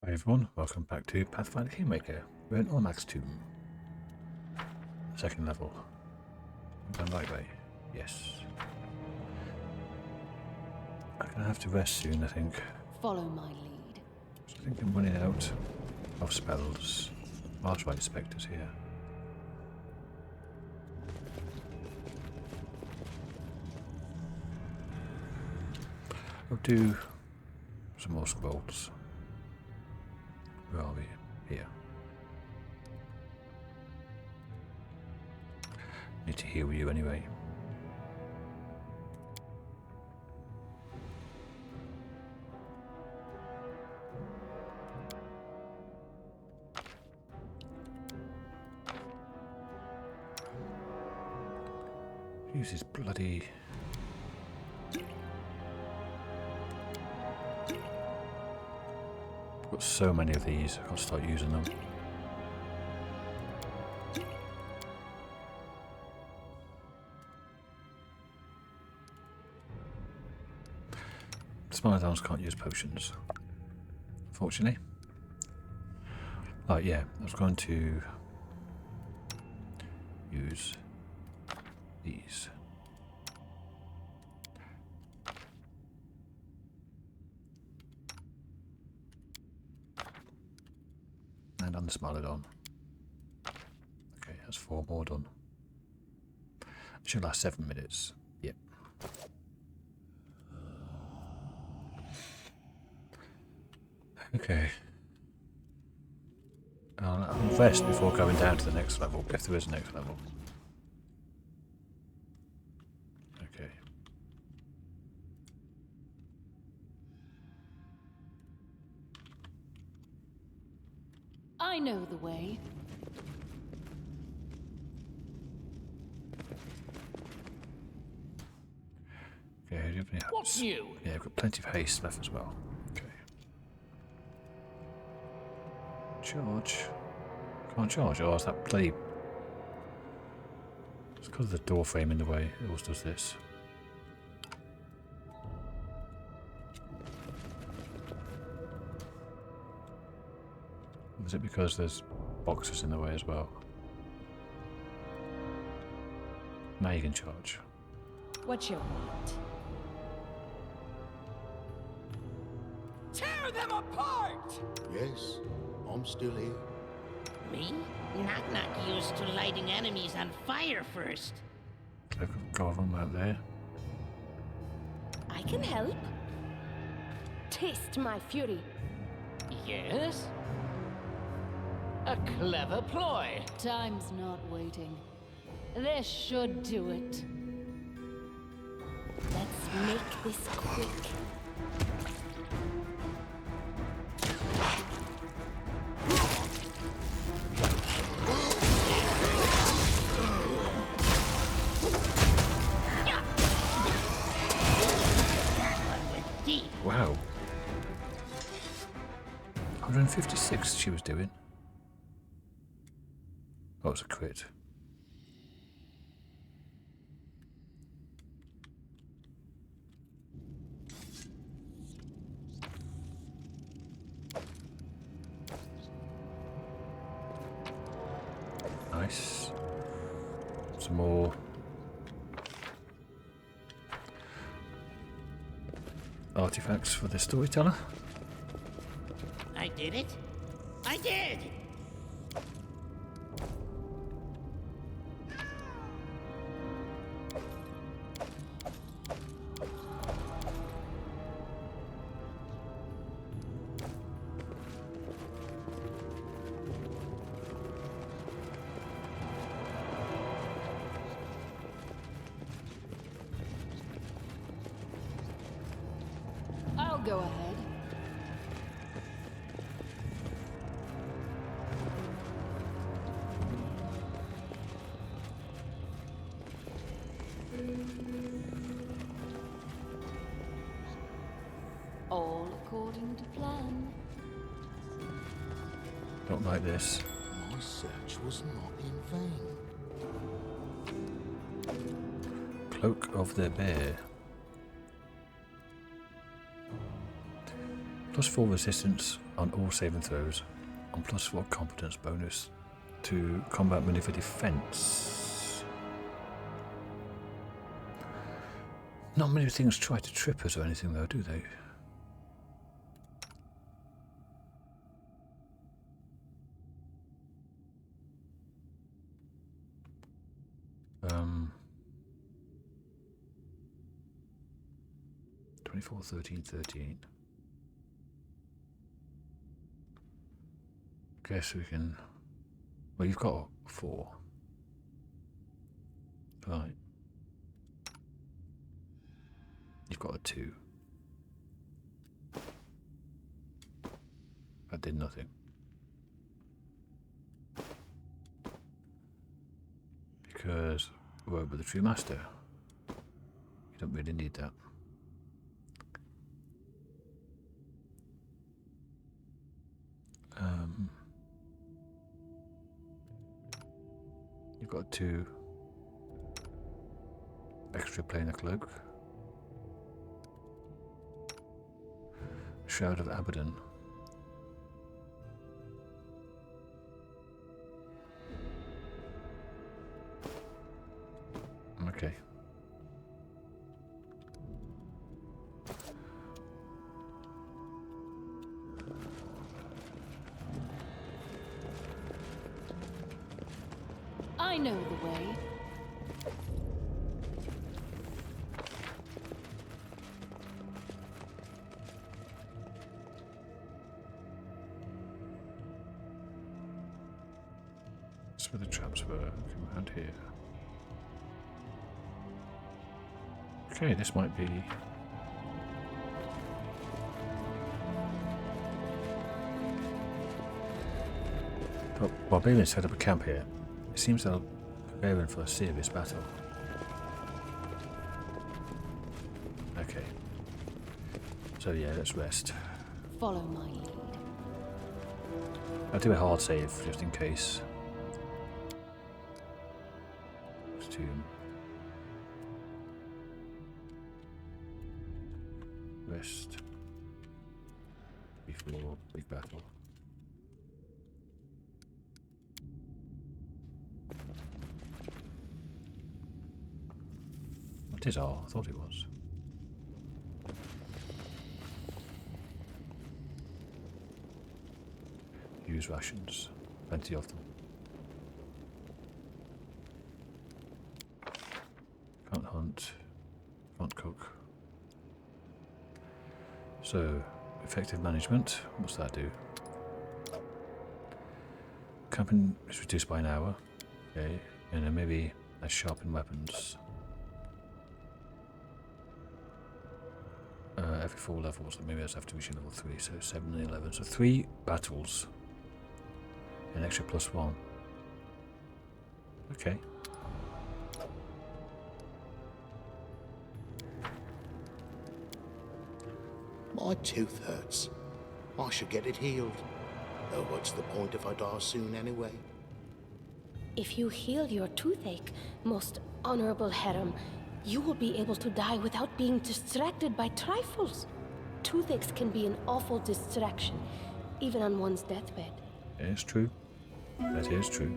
Hi everyone, welcome back to Pathfinder Kingmaker. We're in Armag's tomb. Second level. I'm going right way. Yes. I'm gonna have to rest soon, I think. Follow my lead. So I think I'm running out of spells. Marshlight Spectres here. I'll do some more scrolls. Where are we? Here. Need to heal you anyway. Use this bloody... I've got so many of these, I can't start using them. Smiledowns can't use potions, unfortunately. Oh yeah, I was going to use these. And on the Smiledown. Okay, that's 4 more done. It should last 7 minutes. Yep. Okay. I'll rest before going down to the next level, if there is a next level. Okay. I know the way. Okay, do you have any What's new? Yeah, I've got plenty of haste left as well. Okay. Charge. Can't charge. Oh, it's that bloody... It's because of the door frame in the way. It always does this. Is it because there's boxes in the way as well? Now you can charge. What you want? Tear them apart! Yes, I'm still here. Me? Knock used to lighting enemies on fire first. Look, go of them out there. I can help. Taste my fury. Yes? A clever ploy. Time's not waiting. This should do it. Let's make this quick. Wow. 156 she was doing. Oh, it's a crit. Nice. Some more artifacts for the storyteller. I did it. I did! I'll go ahead. All according to plan. Don't like this. My search was not in vain. Cloak of the Bear. +4 resistance on all saving throws, and +4 competence bonus to combat maneuver defense. Not many things try to trip us or anything though, do they? Um, 24, 13, 13. Guess we can. Well, you've got 4. Right. You've got a 2. That did nothing. Because work with the True Master. You don't really need that. You've got 2 extra planar cloak. Shroud of Abaddon. Okay. I know the way. That's where the traps were. Come around here. Okay, this might be. But Barbarians set up a camp here. It seems they're preparing for a serious battle. Okay. So yeah, let's rest. Follow my lead. I'll do a hard save just in case. Let's do rest before big battle. It is all. I thought it was. Use rations. Plenty of them. Can't hunt. Can't cook. So, effective management. What's that do? Camping is reduced by an hour. Okay. And then maybe let's sharpen weapons. Every 4 levels, maybe that's after reaching level 3, so 7 and 11. So 3 battles, an extra +1. Okay. My tooth hurts. I should get it healed. Though what's the point if I die soon anyway? If you heal your toothache, most honorable harem, you will be able to die without being distracted by trifles. Toothaches can be an awful distraction, even on one's deathbed. Yeah, it's true. That is true.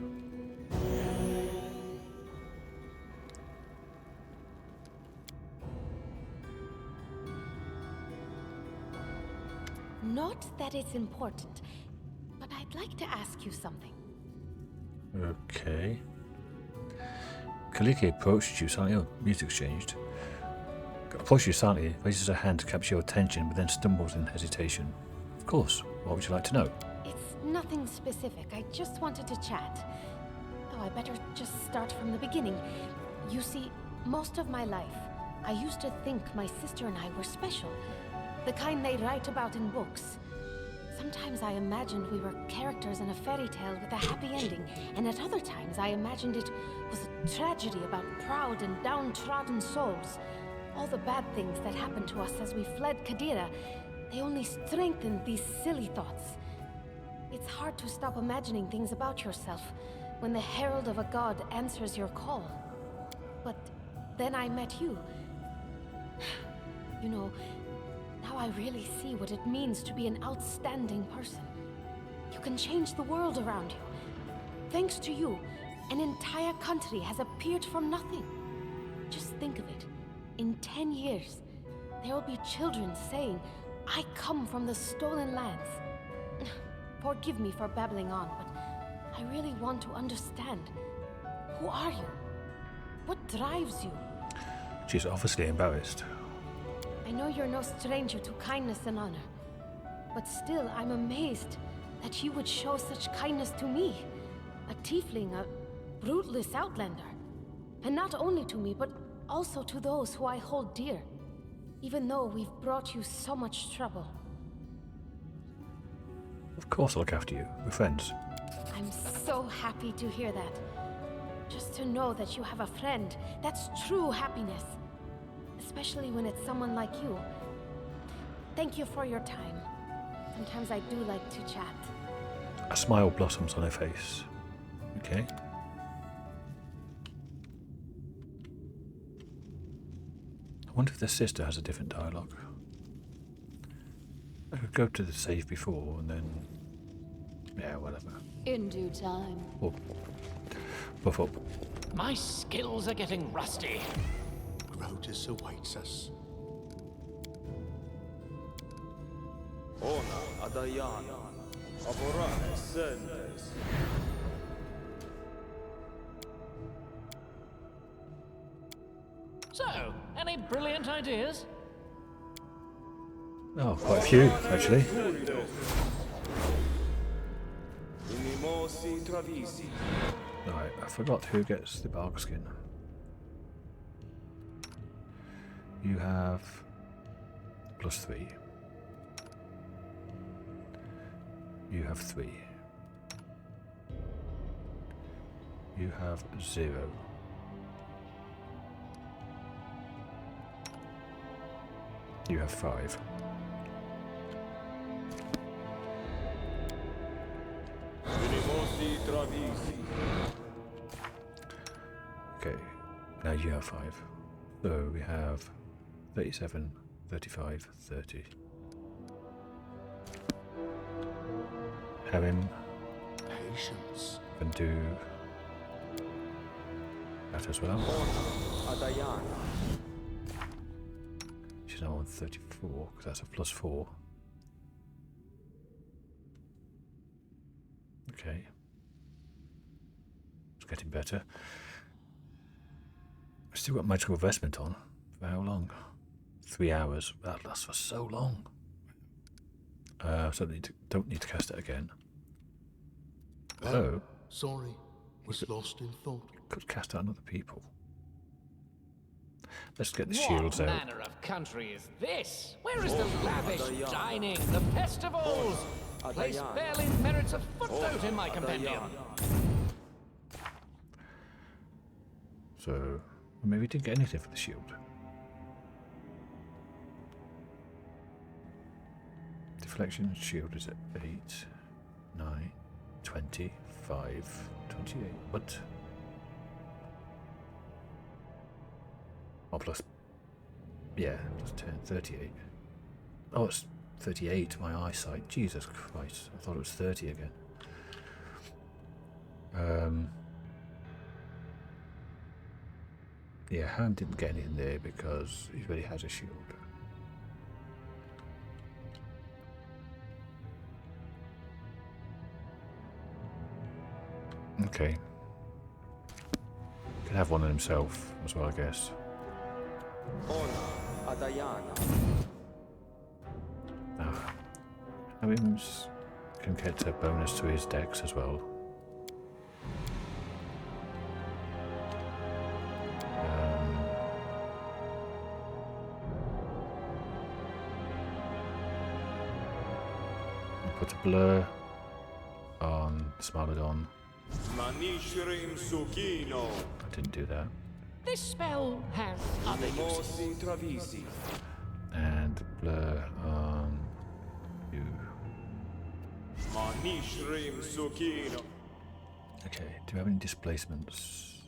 Not that it's important, but I'd like to ask you something. Okay. Kaliki approaches you silently. Oh, music's changed. Approaches you silently, raises her hand to capture your attention, but then stumbles in hesitation. Of course. What would you like to know? It's nothing specific. I just wanted to chat. Oh, I better just start from the beginning. You see, most of my life, I used to think my sister and I were special. The kind they write about in books. Sometimes I imagined we were characters in a fairy tale with a happy ending, and at other times I imagined it was a tragedy about proud and downtrodden souls. All the bad things that happened to us as we fled Kadira, they only strengthened these silly thoughts. It's hard to stop imagining things about yourself when the herald of a god answers your call. But then I met you. You know, now Now I really see what it means to be an outstanding person. You can change the world around you. Thanks to you, an entire country has appeared from nothing. Just think of it. In 10 years, there will be children saying, I come from the stolen lands. Forgive me for babbling on, but I really want to understand. Who are you? What drives you? She's obviously embarrassed. I know you're no stranger to kindness and honor, but still I'm amazed that you would show such kindness to me. A tiefling, a rootless outlander. And not only to me, but also to those who I hold dear. Even though we've brought you so much trouble. Of course I'll look after you. We're friends. I'm so happy to hear that. Just to know that you have a friend, that's true happiness. Especially when it's someone like you. Thank you for your time. Sometimes I do like to chat. A smile blossoms on her face. Okay. I wonder if the sister has a different dialogue. I could go to the save before and then... yeah, whatever. In due time. Oh. Buff up. My skills are getting rusty. Grotus awaits us. Ona Adayana, Aborane Sendes. So, any brilliant ideas? Oh, quite a few, actually. Unimosi Travisi. Right, I forgot who gets the bark skin. You have +3. You have 3. You have 0. You have 5. Unimosi Travisi. Okay, now you have 5. So we have 37, 35, 30. Have him Patience. and do that as well. Ona Adayana. She's now on 34 because that's a +4. Okay. It's getting better. I've still got magical vestment on. For how long? 3 hours. That lasts for so long. So don't need to cast it again. Oh, Sorry, was lost in thought. could cast it on other people. Let's get the shields What out. manner of country is this? Where is the lavish dining, the festivals? Place barely merits a footnote in my compendium. So maybe we didn't get anything for the shield. Deflection shield is at 8, 9, 20, 5, 28. What? Oh, plus. Yeah, plus 10, 38. Oh, it's 38, my eyesight. Jesus Christ, I thought it was 30 again. Yeah, Ham didn't get anything there because he already has a shield. Okay. Could have one on himself as well, I guess. Ona Adayana. Ah. Hamim's can get a bonus to his dex as well. Put a blur on Smilodon. Manishrim Sukino. I didn't do that. This spell has other uses. Unimosi Travisi. And blur on you. Manishrim Sukino. Okay, do we have any displacements?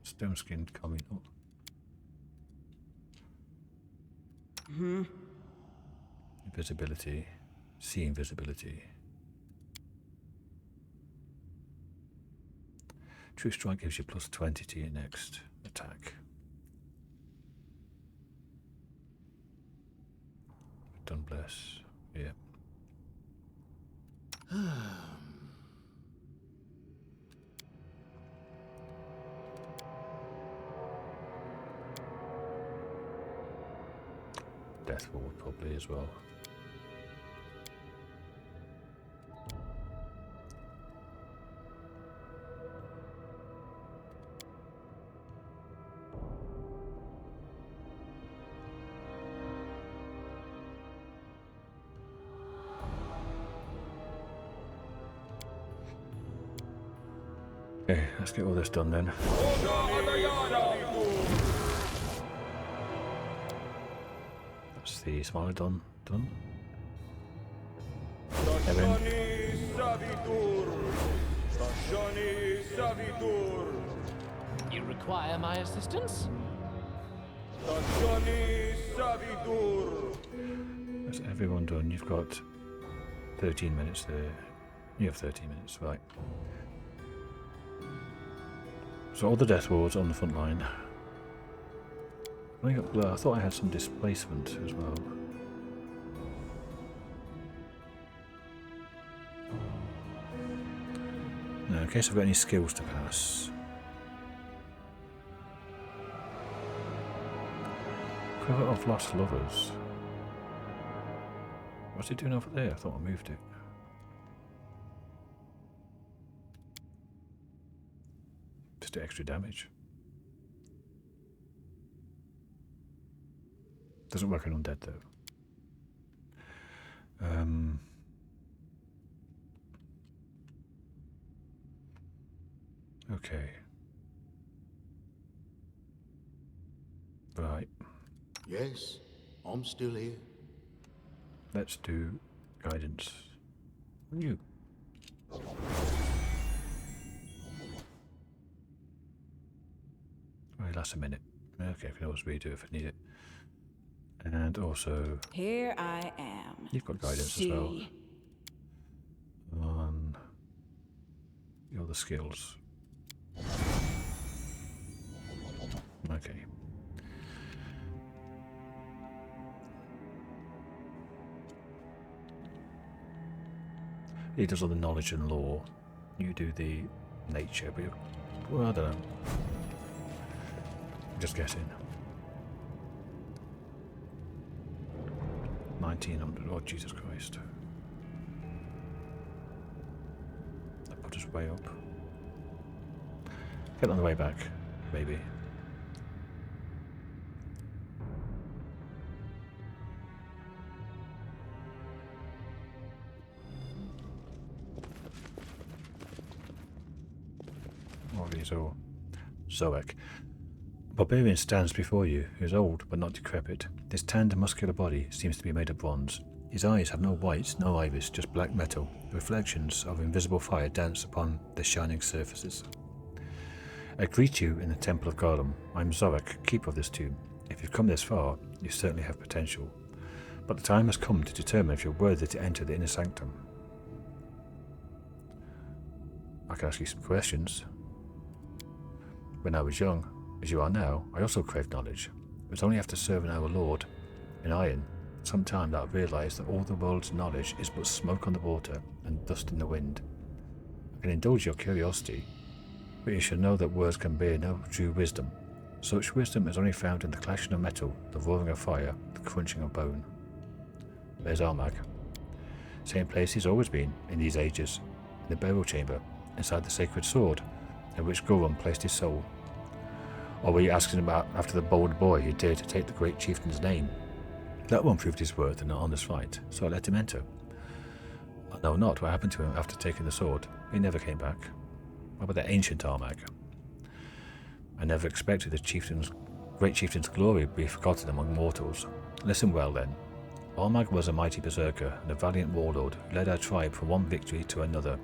Stone skinned coming up. Invisibility. See invisibility. True strike gives you plus 20 to your next attack. Done bless. Yeah. Death ward probably as well. Okay, let's get all this done then. That's the Smilodon done. Evan. You require my assistance? That's everyone done. You've got 13 minutes there. You have 13 minutes, right. So all the death wards on the front line. I thought I had some displacement as well. No, in case I've got any skills to pass. Cover of Lost Lovers. What's it doing over there? I thought I moved it. Just do extra damage. Doesn't work on undead though. Okay. Right. Yes, I'm still here. Let's do guidance. You. Only lasts a minute. Okay, I can always redo it if I need it. And also, here I am. You've got guidance as well. On your other skills. Okay. He does all the knowledge and lore. You do the nature, but well, I don't know. Just guessing. 1900. Oh, Jesus Christ. That put us way up. Get on the way back, maybe. Or Zoek. Barbarian stands before you, who is old but not decrepit. His tanned, muscular body seems to be made of bronze. His eyes have no white, no iris, just black metal. Reflections of invisible fire dance upon their shining surfaces. I greet you in the Temple of Garlem. I am Zoek, keeper of this tomb. If you've come this far, you certainly have potential. But the time has come to determine if you're worthy to enter the inner sanctum. I can ask you some questions. When I was young, as you are now, I also craved knowledge. It was only after serving our Lord in iron, some time that I realised that all the world's knowledge is but smoke on the water and dust in the wind. I can indulge your curiosity, but you should know that words can bear no true wisdom. Such wisdom is only found in the clashing of metal, the roaring of fire, the crunching of bone. There's Armag. Same place he's always been, in these ages, in the burial chamber, inside the sacred sword, in which Gorum placed his soul. Or were you asking about after the bold boy who dared to take the great chieftain's name? That one proved his worth in an honest fight, so I let him enter. I know not what happened to him after taking the sword. He never came back. What about the ancient Armag? I never expected the great chieftain's glory to be forgotten among mortals. Listen well then. Armag was a mighty berserker and a valiant warlord who led our tribe from one victory to another.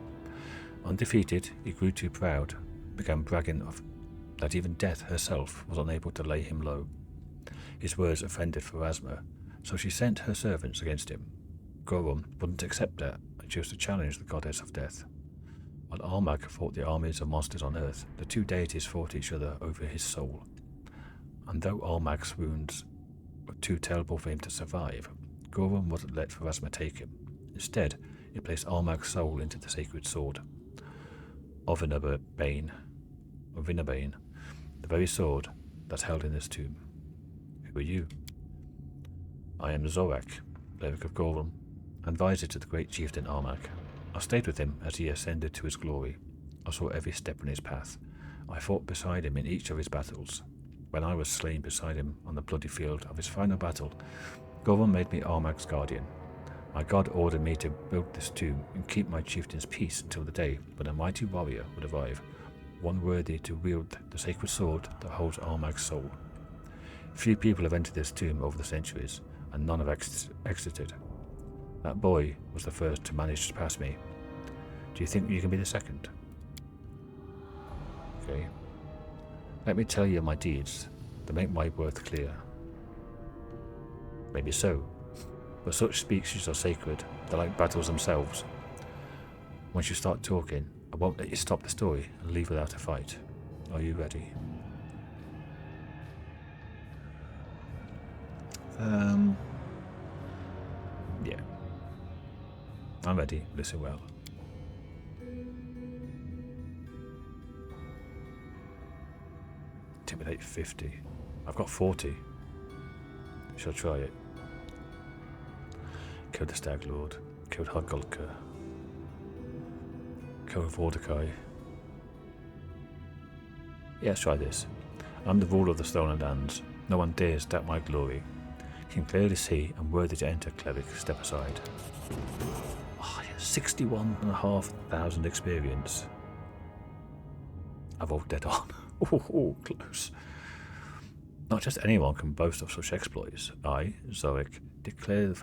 Undefeated, he grew too proud, began bragging of that even death herself was unable to lay him low. His words offended Pharasma, So she sent her servants against him. Gorum wouldn't accept that and chose to challenge the goddess of death. While Armag fought the armies of monsters on Earth, the two deities fought each other over his soul. And though Armag's wounds were too terrible for him to survive, Gorum wouldn't let Pharasma take him. Instead, he placed Armag's soul into the sacred sword. Ovinabane, the very sword that's held in this tomb. Who are you? I am Zorak, cleric of Gorum, advisor to the great chieftain Armag. I stayed with him as he ascended to his glory. I saw every step on his path. I fought beside him in each of his battles. When I was slain beside him on the bloody field of his final battle, Gorum made me Armag's guardian. My god ordered me to build this tomb and keep my chieftain's peace until the day when a mighty warrior would arrive, one worthy to wield the sacred sword that holds Armag's soul. Few people have entered this tomb over the centuries, and none have exited. That boy was the first to manage to pass me. Do you think you can be the second? Okay. Let me tell you my deeds that make my worth clear. Maybe so, but such speeches are sacred. They're like battles themselves. Once you start talking, I won't let you stop the story and leave without a fight. Are you ready? Yeah. I'm ready. Listen well. Intimidate 50. I've got 40. Shall I try it? Killed the Stag Lord. Killed Hagolka. Killed Vordakai. Yeah, let's try this. I'm the ruler of the Stolen Lands. No one dares doubt my glory. Can clearly see I'm worthy to enter, cleric. Step aside. Oh, yeah, 61,500 experience. I've rolled dead on. Oh, close. Not just anyone can boast of such exploits. I, Zorik, declare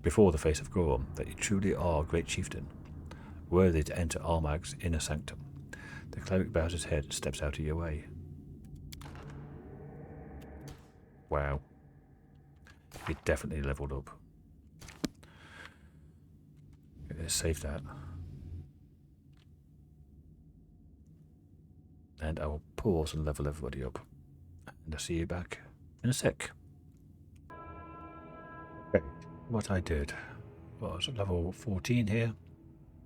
before the face of Gorum that you truly are a great chieftain, worthy to enter Armag's inner sanctum. The cleric bows his head and steps out of your way. Wow. He definitely leveled up. Let's save that. And I will pause and level everybody up. And I'll see you back in a sec. Okay. What I did was at level 14 here,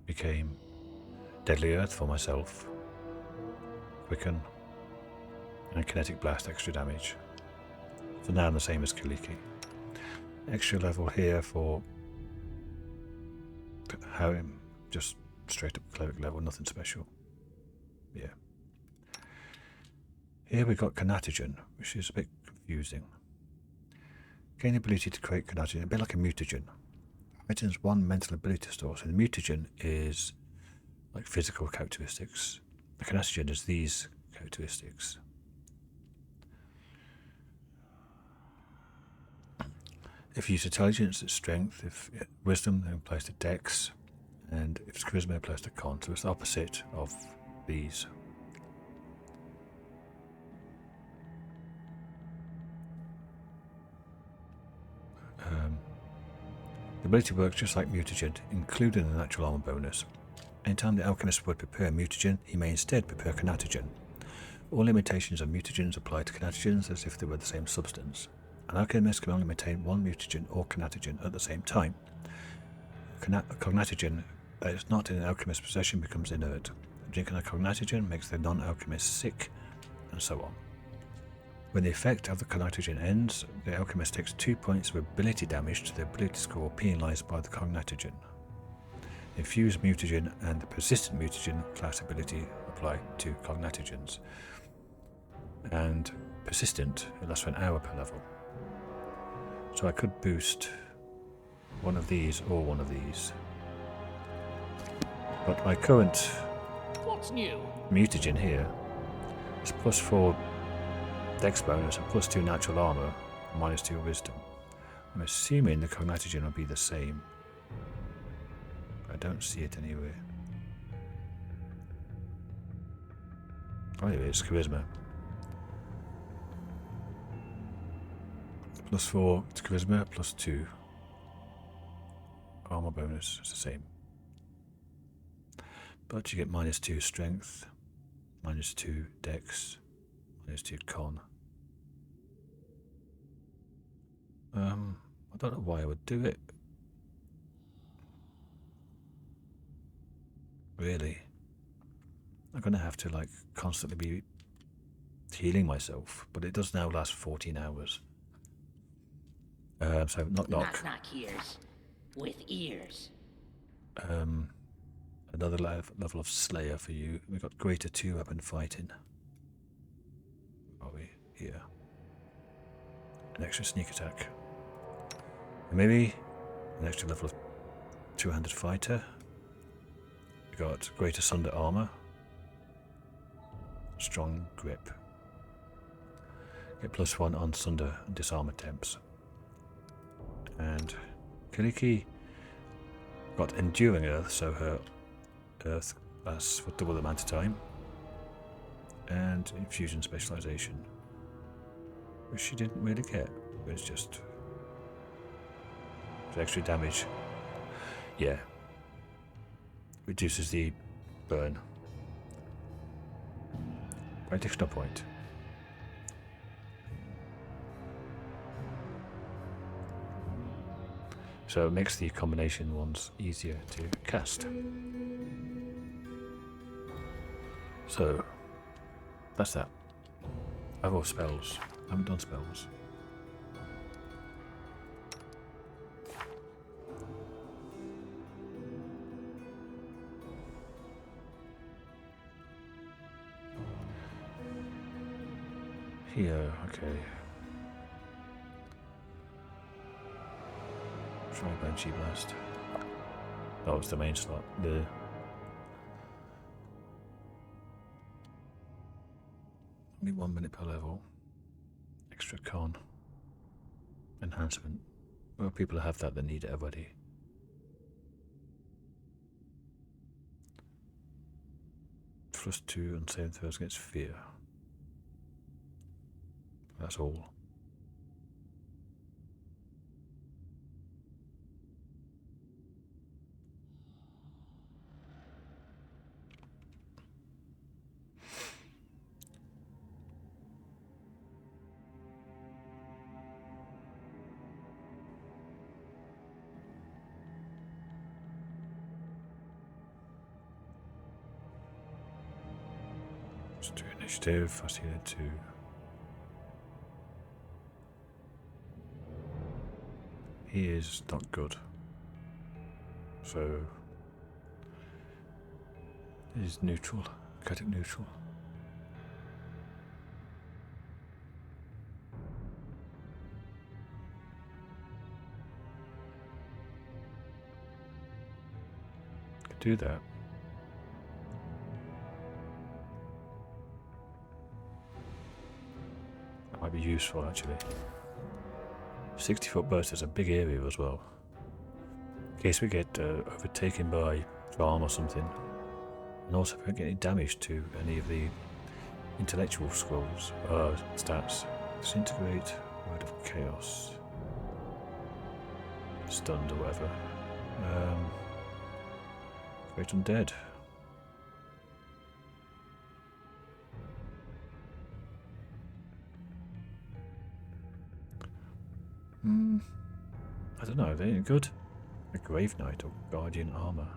became Deadly Earth for myself, Quicken, and Kinetic Blast extra damage. For now I'm the same as Kaliki. Extra level here for Harem, just straight up cleric level, nothing special. Yeah. Here we got Canatogen, which is a bit confusing. Gain the ability to create Canatogen, a bit like a mutagen. Items one mental ability store, so the mutagen is like physical characteristics. The Canatogen is these characteristics. If you use intelligence, it's strength. If wisdom, then applies to dex. And if it's charisma, it applies to con. So it's the opposite of these. The ability works just like mutagen, including the natural armor bonus. Anytime the alchemist would prepare mutagen, he may instead prepare Canatogen. All limitations of mutagens apply to Canatogens as if they were the same substance. An alchemist can only maintain one mutagen or Canatogen at the same time. Cognatogen that is not in an alchemist's possession becomes inert. Drinking a cognatogen makes the non-alchemist sick, and so on. When the effect of the cognatogen ends, the alchemist takes 2 points of ability damage to the ability score penalized by the cognatogen. Infused mutagen and the persistent mutagen class ability apply to cognatogens. And persistent, it lasts for an hour per level. So I could boost one of these or one of these. But my current What's new? mutagen here is +4 dex bonus and +2 natural armor, and -2 wisdom. I'm assuming the cognatogen will be the same. I don't see it anywhere. Oh, anyway, it's charisma. +4 to charisma, +2 armor bonus. It's the same. But you get -2 strength, -2 dex, -2 con. I don't know why I would do it. Really. I'm going to have to like constantly be healing myself, but it does now last 14 hours. So knock knock. Knock knock ears. With ears. Another level of Slayer for you. We've got greater 2 weapon fighting. Are we here? An extra sneak attack. And maybe an extra level of 2-handed fighter. We got greater sunder armor. Strong grip. Get +1 on sunder and disarm attempts. And Kaliki got enduring earth, so her earth lasts for double the amount of time. And infusion specialization, which she didn't really get. It was just extra damage. Yeah. Reduces the burn. By additional point. So it makes the combination ones easier to cast. So that's that. I've all spells. I haven't done spells. Here, okay. Try Banshee Blast. Oh, it's the main slot. Only 1 minute per level. Extra con. Enhancement. Well, people have that need it already. +2 on saving throws against fear. That's all. Let's do initiative. I see it too. He is not good. So he's neutral, chaotic neutral. Could do that. That might be useful actually. 60-foot burst is a big area as well. In case we get overtaken by farm or something. And also if we don't get any damage to any of the intellectual scrolls, stats. Disintegrate, Word of Chaos. Stunned or whatever. Great Undead. I don't know, are they any good? A Grave Knight or Guardian Armor.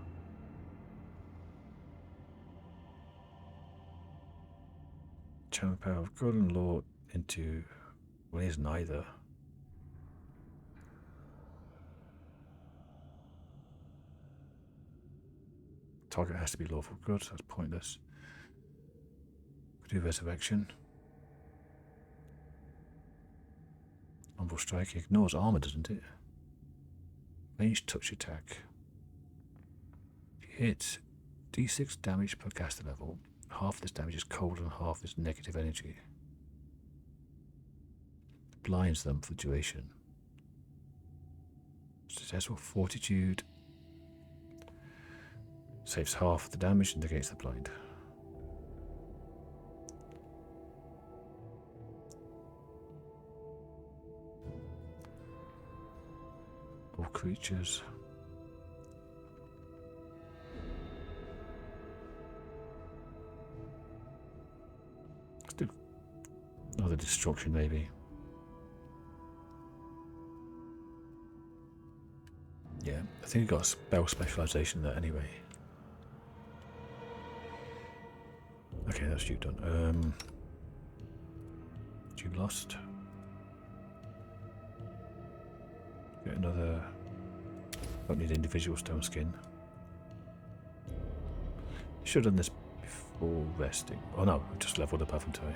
Channel power of God and Law into... well, he's neither. Target has to be lawful good, so that's pointless. Could do Resurrection. Humble Strike ignores armor, doesn't it? Ranged touch attack. If you hit d6 damage per caster level, half of this damage is cold and half is negative energy. Blinds them for the duration. Successful Fortitude. Saves half of the damage and negates the blind. creatures. Let's do another destruction maybe. Yeah, I think I got a spell specialization there anyway. Okay, that's you done. You lost. Get another. Don't need individual stone skin. Should have done this before resting. Oh no, just leveled up, haven't I?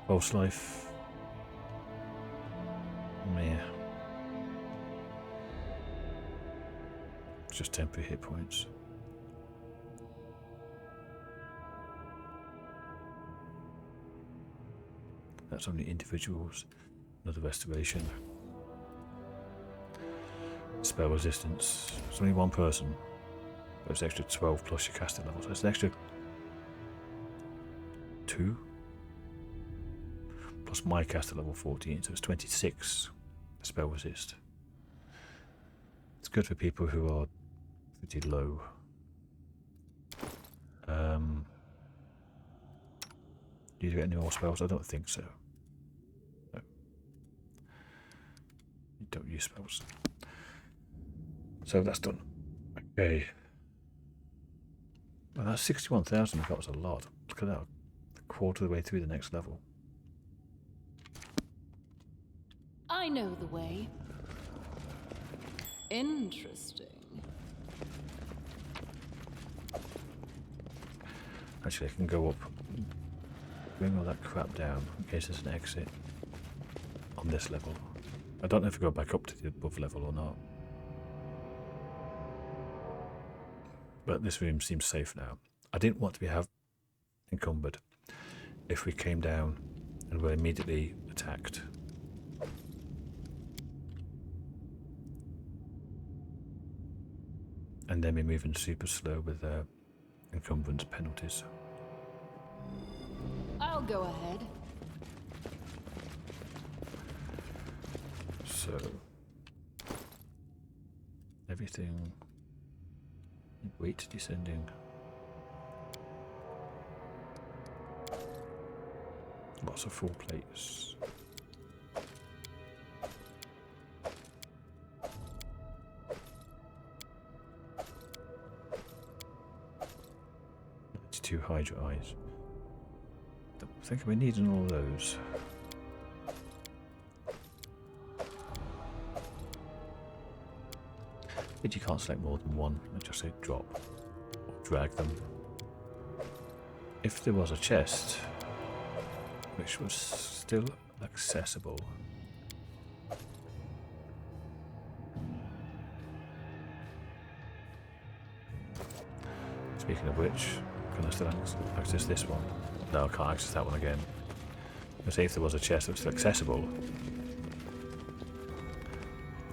False life. Meh. It's just temporary hit points. That's only individuals. Another restoration. Spell resistance. It's only one person. But it's extra 12 plus your caster level. So it's an extra 2. Plus my caster level 14. So it's 26 spell resist. It's good for people who are pretty low. Do you get any more spells? I don't think so. No. You don't use spells. So that's done. Okay. Well, that's 61,000. That was a lot. Look at that. A quarter of the way through the next level. I know the way. Interesting. Actually, I can go up. Bring all that crap down in case there's an exit on this level. I don't know if I go back up to the above level or not. But this room seems safe now. I didn't want to be encumbered if we came down and were immediately attacked. And then we're moving super slow with encumbrance penalties. I'll go ahead. So everything. Weight descending. Lots of full plates. It's 2 Hydra eyes. Don't think we're needing all those. But you can't select more than one. I just say drop or drag them. If there was a chest which was still accessible. Speaking of which, can I still access this one? No, I can't access that one again. I'll say if there was a chest that was still accessible,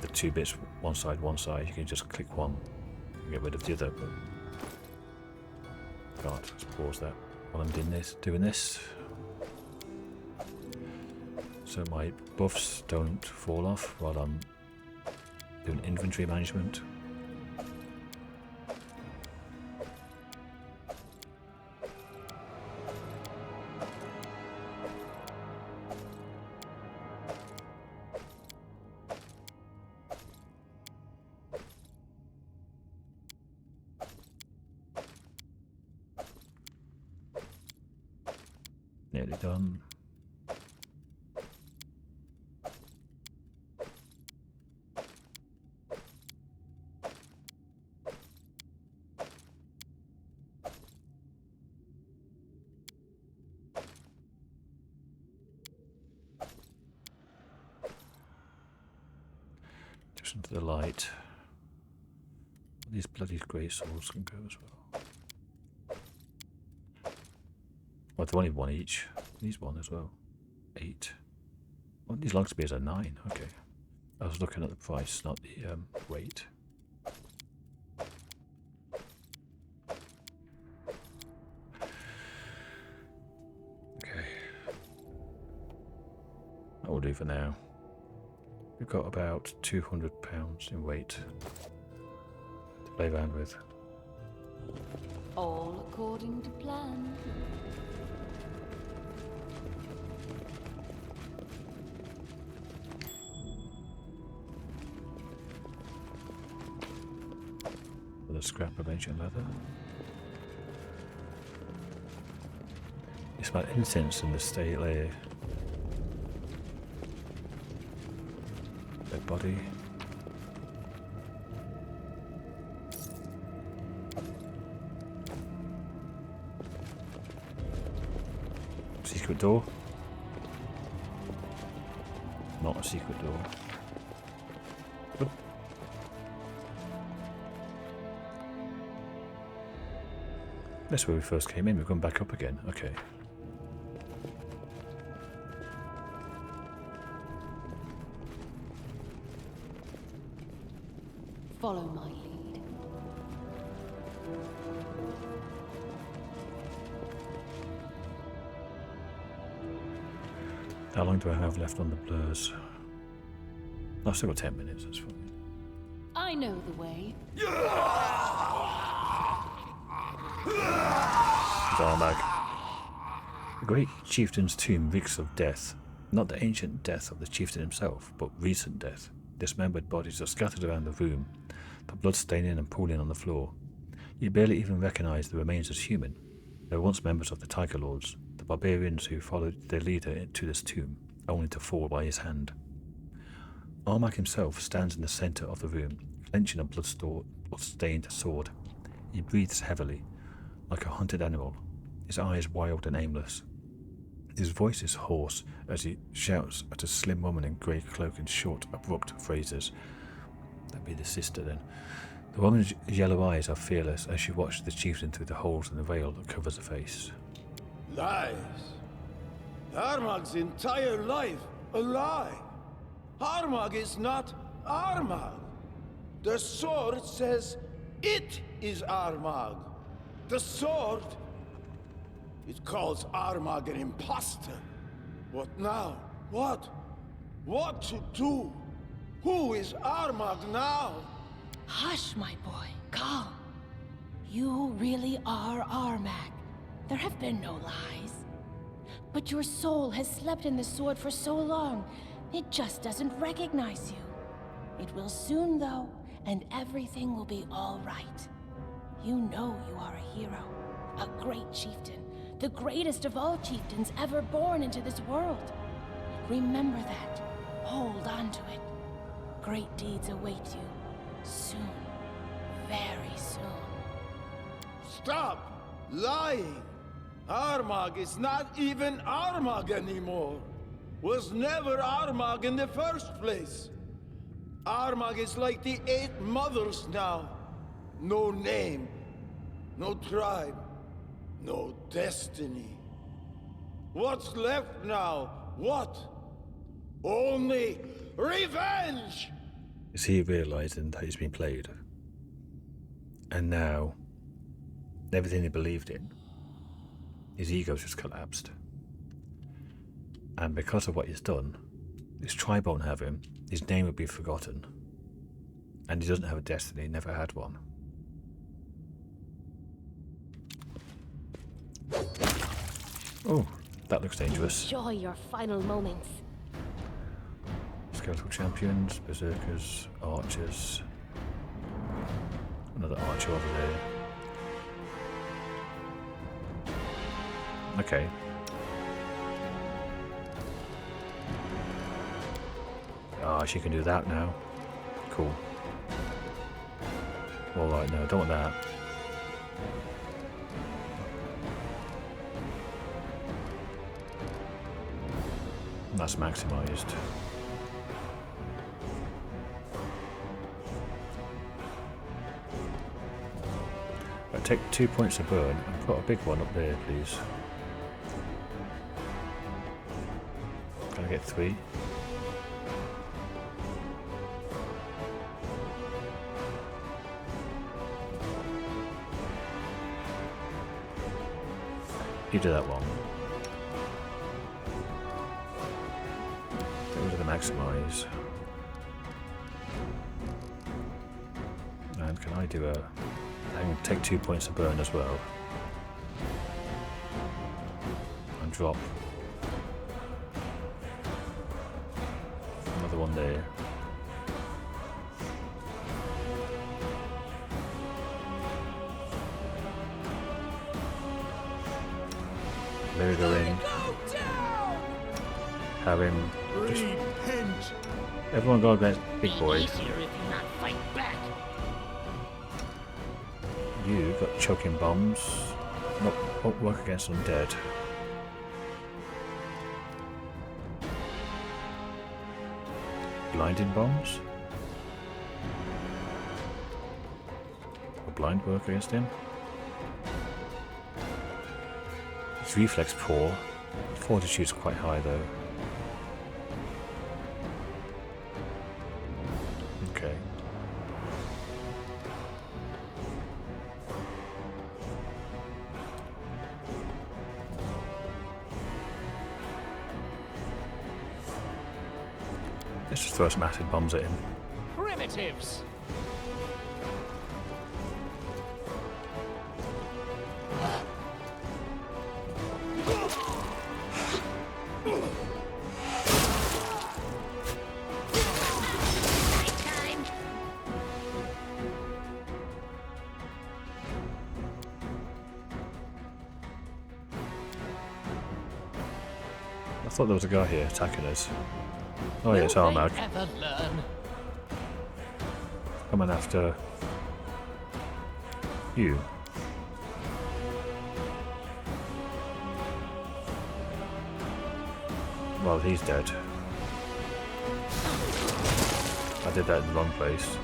the 2 bits, one side, you can just click one and get rid of the other. But God, let's pause that while I'm doing this. So my buffs don't fall off while I'm doing inventory management. Nearly done. Just into the light. These bloody grey souls can go as well. Well, they're only 1 each. These 1 as well. 8. Well, these long spears are 9. Okay. I was looking at the price, not the weight. Okay. That will do for now. We've got about 200 pounds in weight to play around with. All according to plan. With a scrap of ancient leather. It smells incense in the stale air. Dead body. Secret door. Not a secret door. Oop. That's where we first came in. We've gone back up again. Okay. Follow my lead. How long do I have left on the blurs? I've still got 10 minutes, that's fine. I know the way. It's Armag. The great chieftain's tomb reeks of death. Not the ancient death of the chieftain himself, but recent death. Dismembered bodies are scattered around the room, the blood staining and pooling on the floor. You barely even recognize the remains as human. They were once members of the Tiger Lords, the barbarians who followed their leader to this tomb, only to fall by his hand. Armag himself stands in the center of the room, clenching a blood-stained sword. He breathes heavily, like a hunted animal, his eyes wild and aimless. His voice is hoarse as he shouts at a slim woman in grey cloak in short, abrupt phrases. That'd be the sister then. The woman's yellow eyes are fearless as she watches the chieftain through the holes in the veil that covers her face. Lies. Armag's entire life a lie. Armag is not Armag. The sword says it is Armag. The sword, it calls Armag an imposter. What now? What? What to do? Who is Armag now? Hush, my boy. Calm. You really are Armag. There have been no lies. But your soul has slept in the sword for so long, it just doesn't recognize you. It will soon, though, and everything will be all right. You know you are a hero, a great chieftain, the greatest of all chieftains ever born into this world. Remember that. Hold on to it. Great deeds await you. Soon. Very soon. Stop lying. Armag is not even Armag anymore. Was never Armag in the first place. Armag is like the 8 mothers now. No name, no tribe, no destiny. What's left now? What? Only revenge! Is he realizing that he's been played? And now, everything he believed in, his ego's just collapsed. And because of what he's done, his tribe won't have him, his name will be forgotten. And he doesn't have a destiny, never had one. Oh, that looks dangerous. Enjoy your final moments. Skeletal champions, berserkers, archers. Another archer over there. Okay. Ah, she can do that now. Cool. Alright, no, don't want that. That's maximized. Right, take 2 points to burn and put a big one up there, please. Can I get 3? You do that one. Get rid of the maximize. I do I can take 2 points of burn as well. And drop another one there. There we go in. Have him just... Everyone go against Big Boy. Be easier if you not fight back. You got choking bombs. Not won't work against undead. Blinding bombs? Will blind work against him? His reflex poor. Fortitude's quite high though. Okay. Let's just throw some acid bombs at him. Primitives! I thought there was a guy here attacking us. Oh yeah, it's Armag. Ever learn? Coming after you. Well, he's dead. I did that in the wrong place.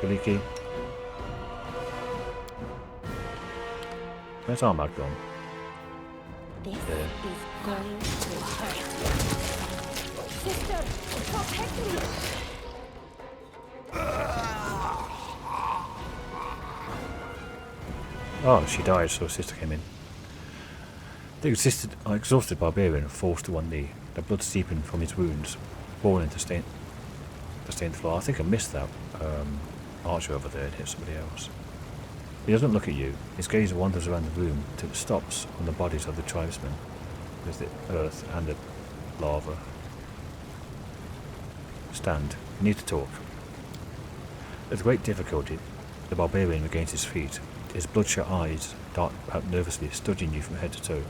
Kaliki. Where's Armag gone? This Yeah. is going to hurt. Sister, protect me! Oh, she died, so her sister came in. The exhausted barbarian falls to one knee, the blood seeping from his wounds, falling to stain the floor. I think I missed that archer over there and hit somebody else. He doesn't look at you. His gaze wanders around the room till it stops on the bodies of the tribesmen. There's the earth and the lava. Stand. We need to talk. With great difficulty, the barbarian regains his feet. His bloodshot eyes dart out nervously, studying you from head to toe.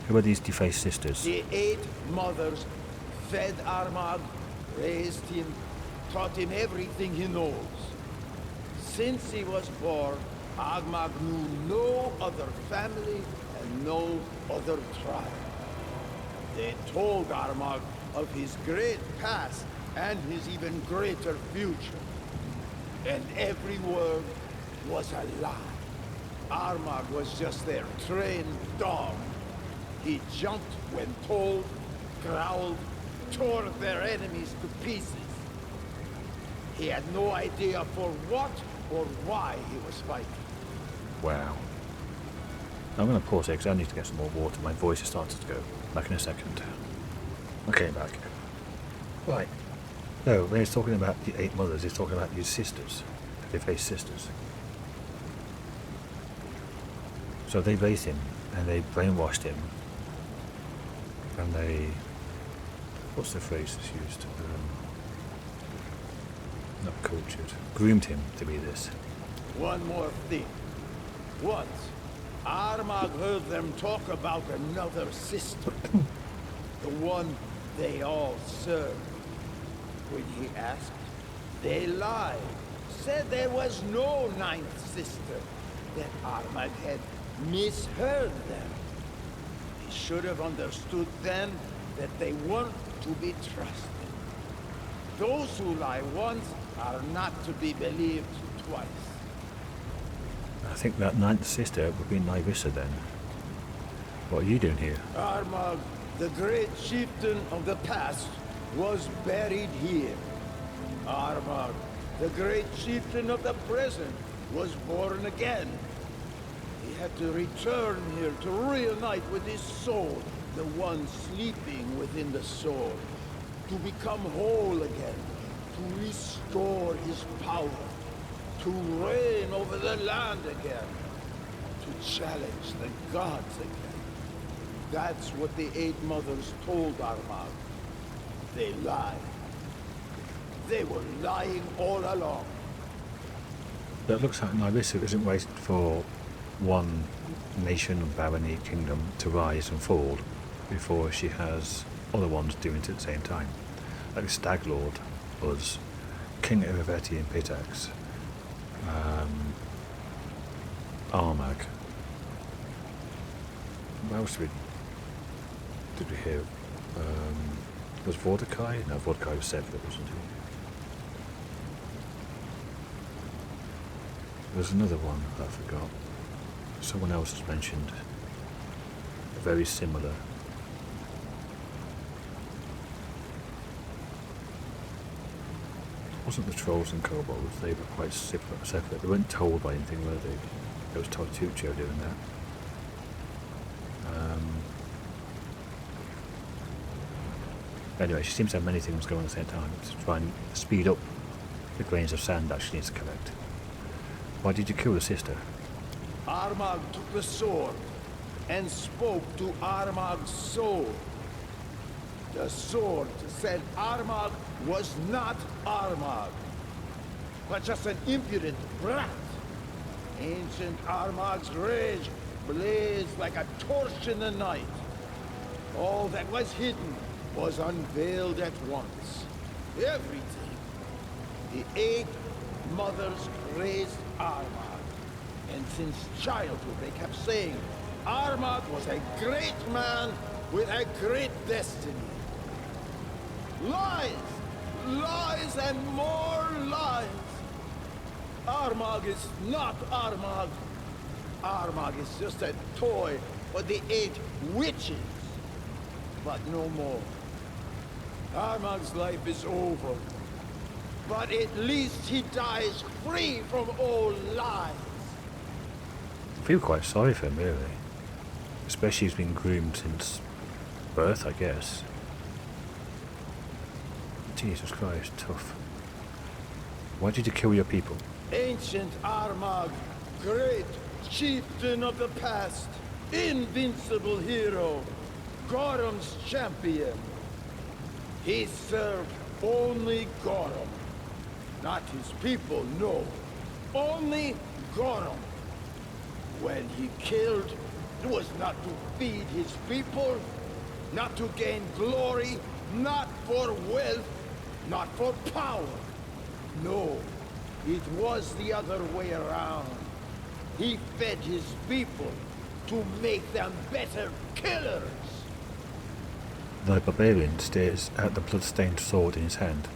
Who are these defaced sisters? The 8 mothers fed Armag, raised him, taught him everything he knows. Since he was born, Armag knew no other family and no other tribe. They told Armag of his great past and his even greater future. And every word was a lie. Armag was just their trained dog. He jumped when told, growled, tore their enemies to pieces. He had no idea for what or why he was fighting. Wow. I'm going to pause here because I need to get some more water. My voice has started to go. Back in a second. Okay, back. Right. No, when he's talking about the 8 mothers, he's talking about his sisters. They face sisters. So they raised him, and they brainwashed him. And they... What's the phrase that's used? Not cultured. Groomed him to be this. One more thing. Once, Armag heard them talk about another sister. The one they all served. When he asked, they lied. Said there was no 9th sister. That Armag had misheard them. He should have understood then that they weren't to be trusted. Those who lie once are not to be believed twice. I think that 9th sister would be Nivissa then. What are you doing here? Armag, the great chieftain of the past, was buried here. Armag, the great chieftain of the present, was born again. He had to return here to reunite with his soul, the one sleeping within the soul, to become whole again, to restore his power, to reign over the land again, to challenge the gods again. That's what the Eight Mothers told Armag. They lied. They were lying all along. That looks like Nibissa isn't waiting for one nation, barony, kingdom to rise and fall before she has other ones doing it at the same time. Like Staglord was King of Iveti and Pitax, Armag. What else did we hear? Was Vordakai? No, Vordakai was separate, wasn't he? There's another one that I forgot. Someone else has mentioned. Very similar. Wasn't the trolls and kobolds? They were quite separate. They weren't told by anything, were they? It was Tortuccio doing that. Anyway, she seems to have many things going at the same time to try and speed up the grains of sand that she needs to collect. Why did you kill the sister? Armag took the sword and spoke to Armag's soul. The sword said Armag was not Armag, but just an impudent brat. Ancient Armag's rage blazed like a torch in the night. All that was hidden was unveiled at once. Everything. The Eight Mothers raised Armag, and since childhood they kept saying Armag was a great man with a great destiny. Lies! Lies and more lies! Armag is not Armag. Armag is just a toy for the 8 witches. But no more. Armag's life is over. But at least he dies free from all lies. I feel quite sorry for him, really. Especially he's been groomed since birth, I guess. Jesus Christ, tough. Why did you kill your people? Ancient Armag, great chieftain of the past, invincible hero, Gorham's champion. He served only Gorham. Not his people, no. Only Gorham. When he killed, it was not to feed his people, not to gain glory, not for wealth, not for power. No, it was the other way around. He fed his people to make them better killers. The barbarian stares at the blood-stained sword in his hand,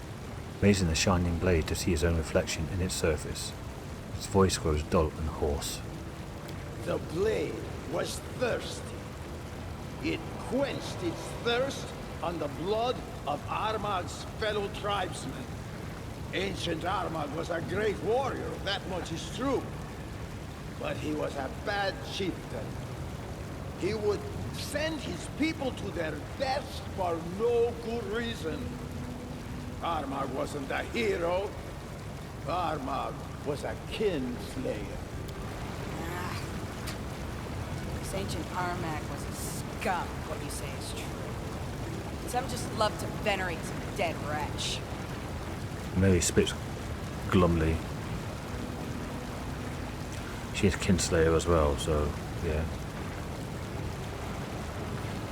raising the shining blade to see his own reflection in its surface. His voice grows dull and hoarse. The blade was thirsty. It quenched its thirst on the blood of Armag's fellow tribesmen. Ancient Armag was a great warrior, that much is true. But he was a bad chieftain. He would send his people to their deaths for no good reason. Armag wasn't a hero. Armag was a kinslayer. This ancient Armag was a scum, if what you say is true. Some just love to venerate some dead wretch. Mary spits glumly. She's Kinslayer as well, so yeah.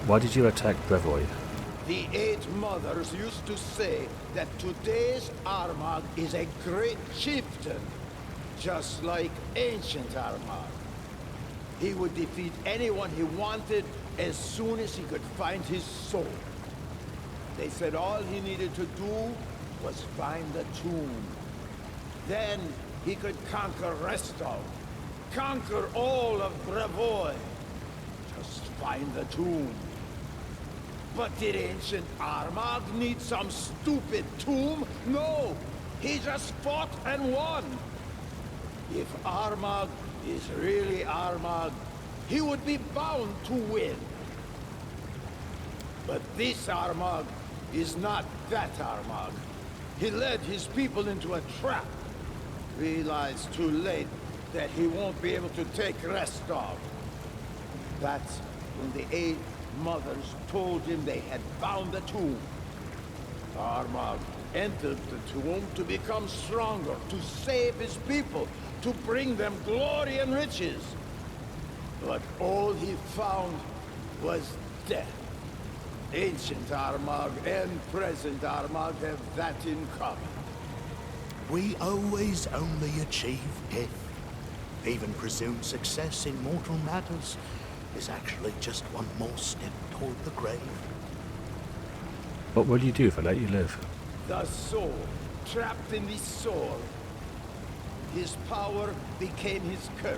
Why did you attack Brevoid? The 8 mothers used to say that today's Armag is a great chieftain, just like ancient Armag. He would defeat anyone he wanted as soon as he could find his soul. They said all he needed to do was find the tomb. Then he could conquer Restov, conquer all of Brevoy. Just find the tomb. But did ancient Armag need some stupid tomb? No! He just fought and won! If Armag is really Armag, he would be bound to win. But this Armag is not that Armag. He led his people into a trap. Realized too late that he won't be able to take Restov. That's when the 8 mothers told him they had found the tomb. Armag entered the tomb to become stronger, to save his people, to bring them glory and riches. But all he found was death. Ancient Armag and present Armag have that in common. We always only achieve death. Even presumed success in mortal matters is actually just one more step toward the grave. What will you do if I let you live? The soul, trapped in the sword. His power became his curse.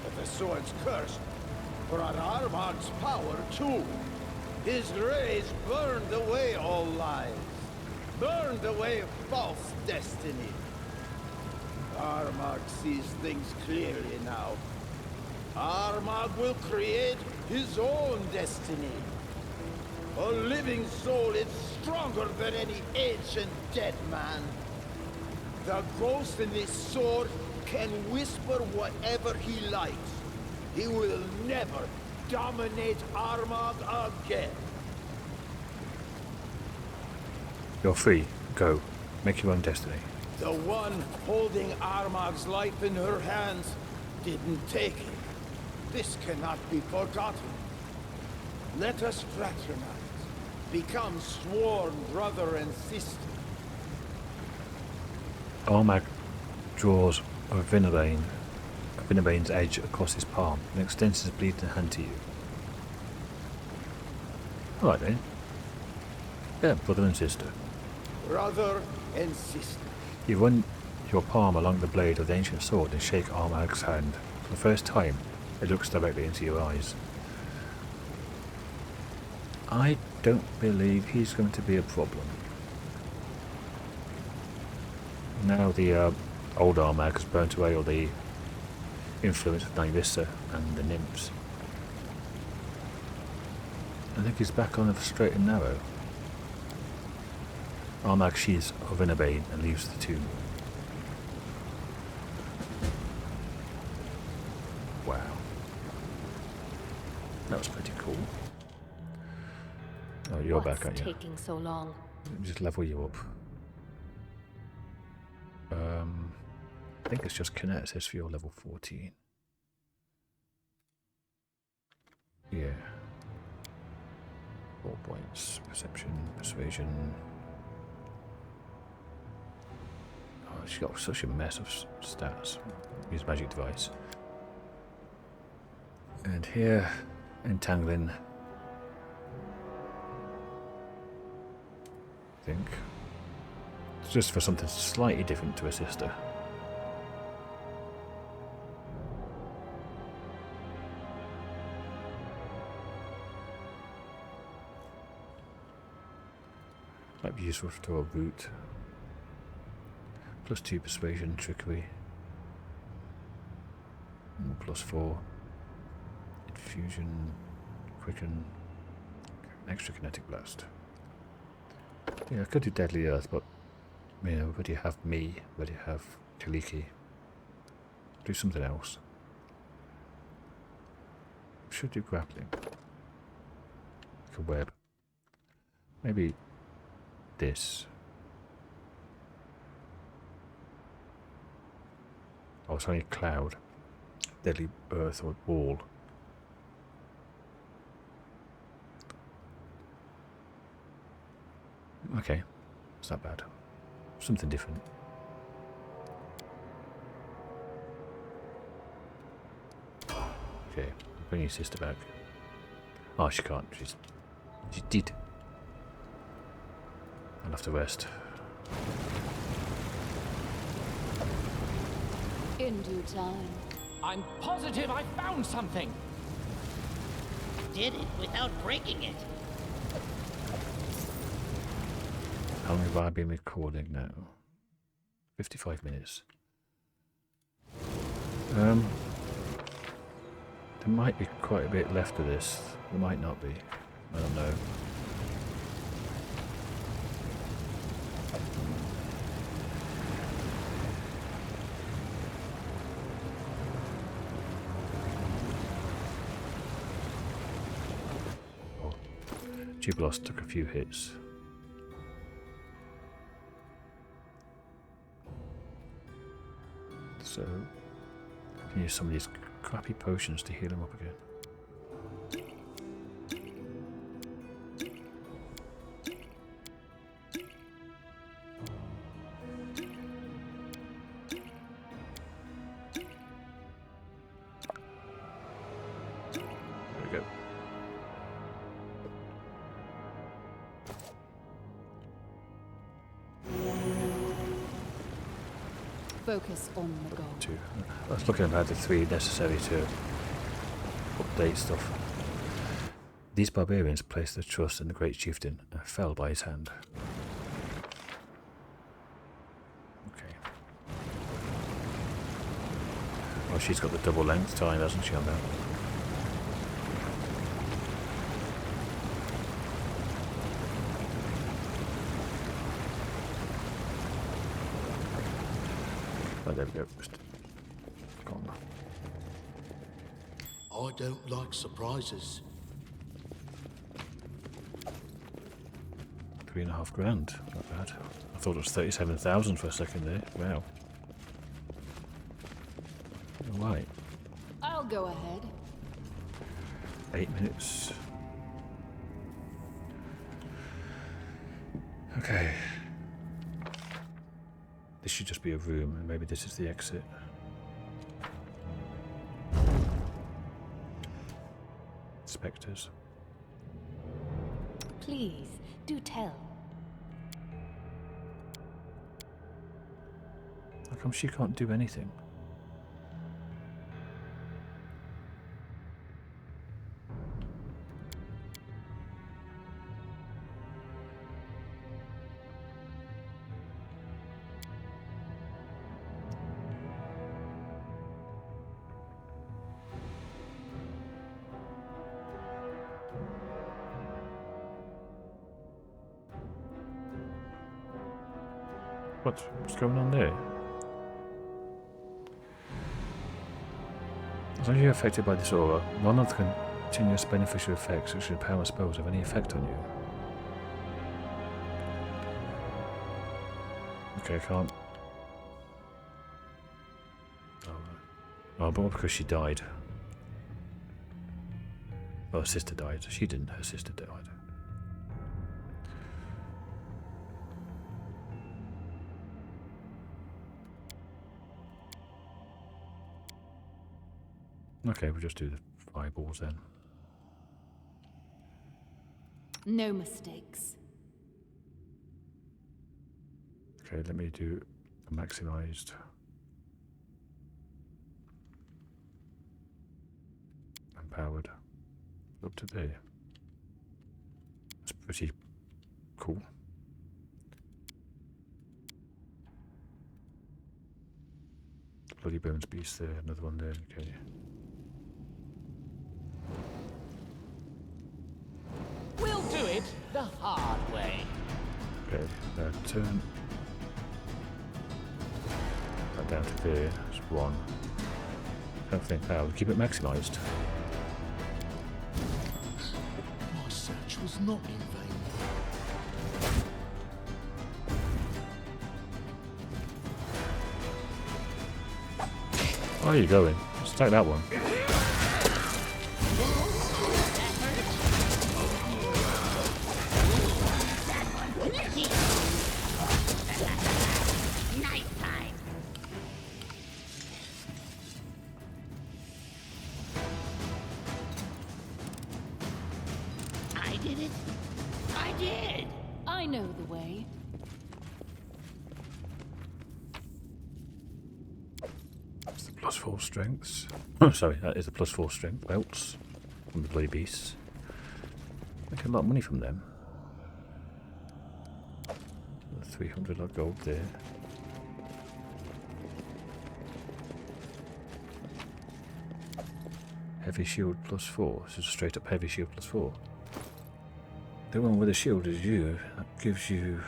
But the sword's curse brought Armag's power too. His rays burned away all lies, burned away false destiny. Armag sees things clearly now. Armag will create his own destiny. A living soul is stronger than any ancient dead man. The ghost in this sword can whisper whatever he likes. He will never dominate Armag again. You're free. Go. Make your own destiny. The one holding Armag's life in her hands didn't take it. This cannot be forgotten. Let us fraternize, become sworn brother and sister. Armag draws a Vinnebane's edge across his palm and extends his bleeding hand to you. Alright then. Yeah, brother and sister. Brother and sister. You run your palm along the blade of the ancient sword and shake Armag's hand. For the first time, it looks directly into your eyes. I don't believe he's going to be a problem. Now the old Armag has burnt away all the influence of Nyvissa and the nymphs. I think he's back on the straight and narrow. Armag sheathes Vinabane and leaves the tomb. Wow. That was pretty cool. Oh, you're back, aren't you? What's taking so long? Let me just level you up. I think it's just kinetics for your level 14. Yeah. 4 points. Perception, persuasion. Oh, she's got such a mess of stats. Use magic device. And here, entangling. I think. It's just for something slightly different to a sister. Might be useful to a root. +2 persuasion, trickery. +4 infusion, quicken, extra kinetic blast. Yeah, I could do deadly earth, but you know, already have me, already have Kaliki. Do something else. Should do grappling. Like a web. Maybe this. Oh, it's only a cloud. Deadly earth or wall. Okay, it's not bad. Something different. Okay, bring your sister back. Oh, she can't. She did. I'll have to rest. In due time. I'm positive I found something. Did it without breaking it. How long have I been recording now? 55 minutes. There might be quite a bit left of this. There might not be. I don't know. Oh. Jubilos took a few hits. So, I can use some of these crappy potions to heal him up again. There we go. Focus on the goal. I was looking about the 3 necessary to update stuff. These barbarians placed their trust in the great chieftain and fell by his hand. Okay. Well, she's got the double length time, hasn't she, on that? Oh, there we go. Just gone. I don't like surprises. 3.5 grand. Not bad. I thought it was 37,000 for a second there. Wow. Alright. I'll go ahead. 8 minutes. Okay. This should just be a room, and maybe this is the exit. Spectres. Please, do tell. How come she can't do anything? What's going on there? As long as you're affected by this aura, none of the continuous beneficial effects which empower spells have any effect on you. Okay, I can't. Oh, but because she died. Well, her sister died. She didn't, her sister died. Okay, we'll just do the fireballs then. No mistakes. Okay, let me do a maximized. Empowered. Up to there. That's pretty cool. Bloody Bones Beast there, another one there, okay. We'll do it the hard way. Okay, now turn that down to there. That's 1. Everything powered. Keep it maximized. My search was not in vain. Where are you going? Let's take that one. Nice time. I did it. I did. I know the way. That's the +4 strengths. Sorry, that is the +4 strength belts from the bloody beasts. Make a lot of money from them. 300 odd gold there. Heavy shield +4. This is a straight up heavy shield +4. The one with the shield is you. That gives you...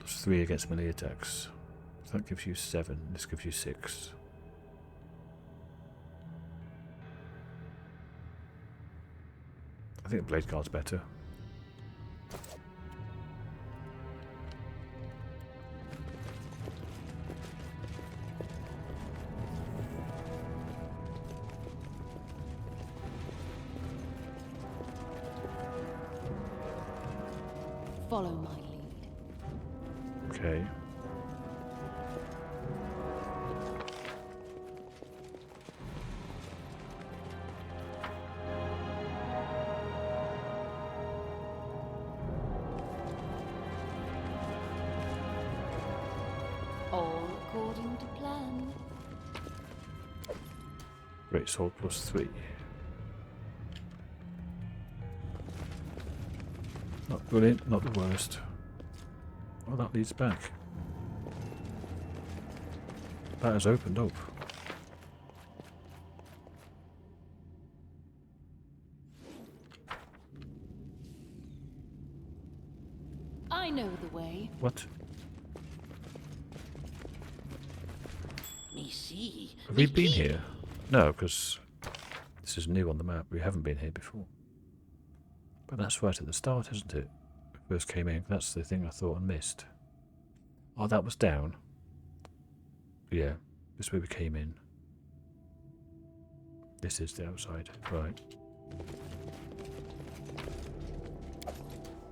+3 against melee attacks. So that gives you 7. This gives you 6. I think Blade Guard's better. Follow my lead. Okay. All according to plan. Great sword +3. Not brilliant, not the worst. Oh, that leads back. That has opened up. I know the way. What? Me see. Have we been here? No, because this is new on the map. We haven't been here before. But that's right at the start, isn't it? First came in. That's the thing I thought I missed. Oh, that was down. Yeah, this is where we came in. This is the outside. Right.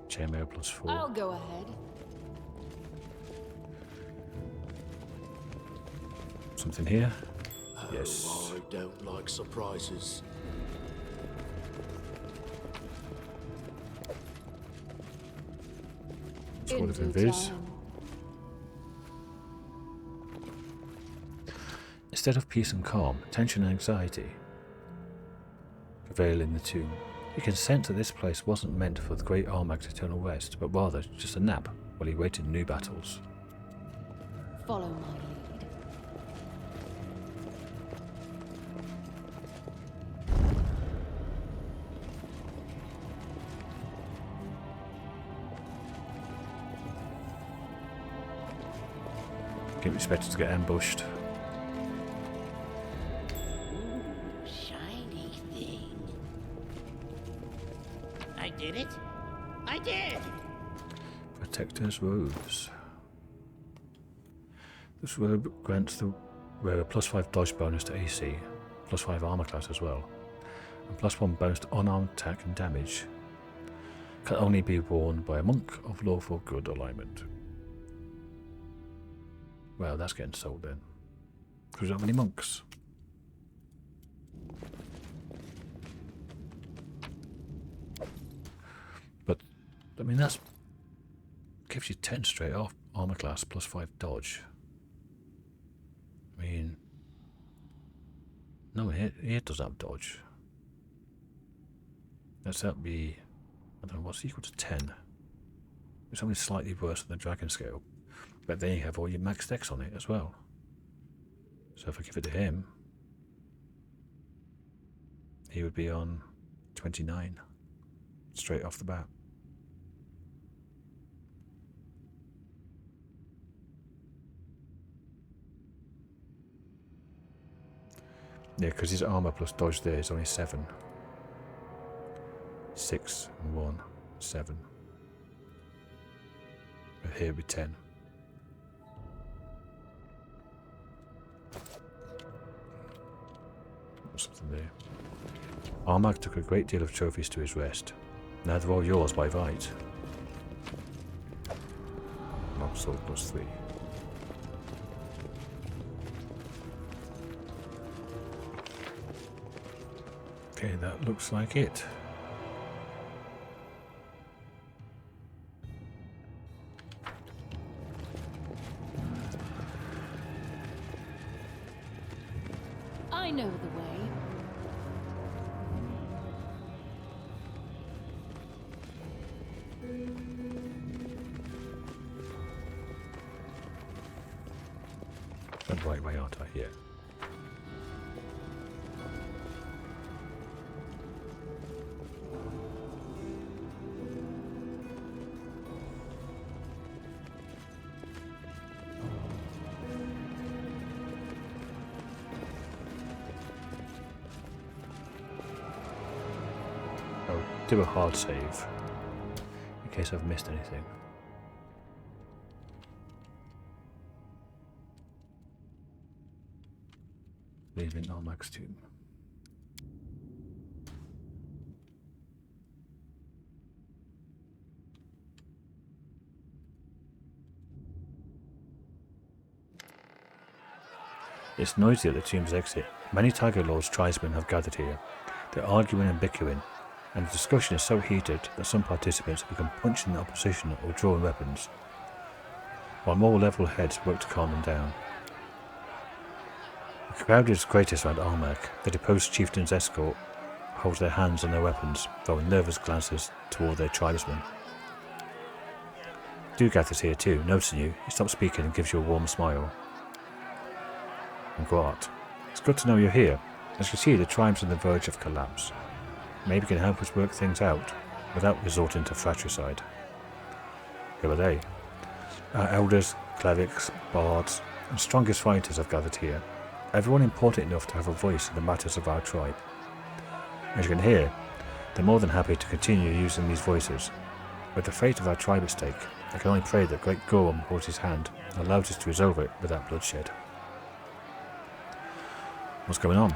Chainmail +4. I'll go ahead. Something here? Oh, Yes. I don't like surprises. Sword of In due Invis. time. Instead of peace and calm, tension and anxiety prevail in the tomb. You can sense that this place wasn't meant for the great Armag's eternal rest, but rather just a nap while he waited new battles. Follow my lead. Can't expect to get ambushed. Ooh, shiny thing. I did it. I did. Protector's Robes. This robe grants the wearer +5 dodge bonus to AC, +5 armor class as well, and +1 bonus to unarmed attack and damage. Can only be worn by a monk of lawful good alignment. Well, that's getting sold then. Because we don't have any monks. But, I mean, that's gives you 10 straight off armor class +5 dodge. I mean, no, here does have dodge. Let's that be, I don't know, what's equal to 10? It's only slightly worse than the dragon scale. But then you have all your max decks on it as well. So if I give it to him, he would be on 29 straight off the bat. Yeah, because his armor plus dodge there is only 7. 6 and 1, 7. But here would be 10. Something there. Armag took a great deal of trophies to his rest. Now they're all yours by right. Not sword +3. Okay, that looks like it. I know the way. I'm the right way, aren't I? Yeah. do a hard save in case I've missed anything. Leaving Armag's tomb. It's noisy at the tomb's exit. Many Tiger Lord's tribesmen have gathered here. They're arguing and bickering, and the discussion is so heated that some participants have become punching the opposition or drawing weapons, while more level heads work to calm them down. The crowd is greatest around Armag. The deposed chieftain's escort hold their hands on their weapons, throwing nervous glances toward their tribesmen. Dugath is here too, noticing you. He stops speaking and gives you a warm smile. And Gwart, it's good to know you're here. As you see, the tribe's on the verge of collapse. Maybe you can help us work things out without resorting to fratricide. Who are they? Our elders, clerics, bards, and strongest fighters have gathered here. Everyone important enough to have a voice in the matters of our tribe. As you can hear, they're more than happy to continue using these voices. With the fate of our tribe at stake, I can only pray that Great Gorham holds his hand and allows us to resolve it without bloodshed. What's going on?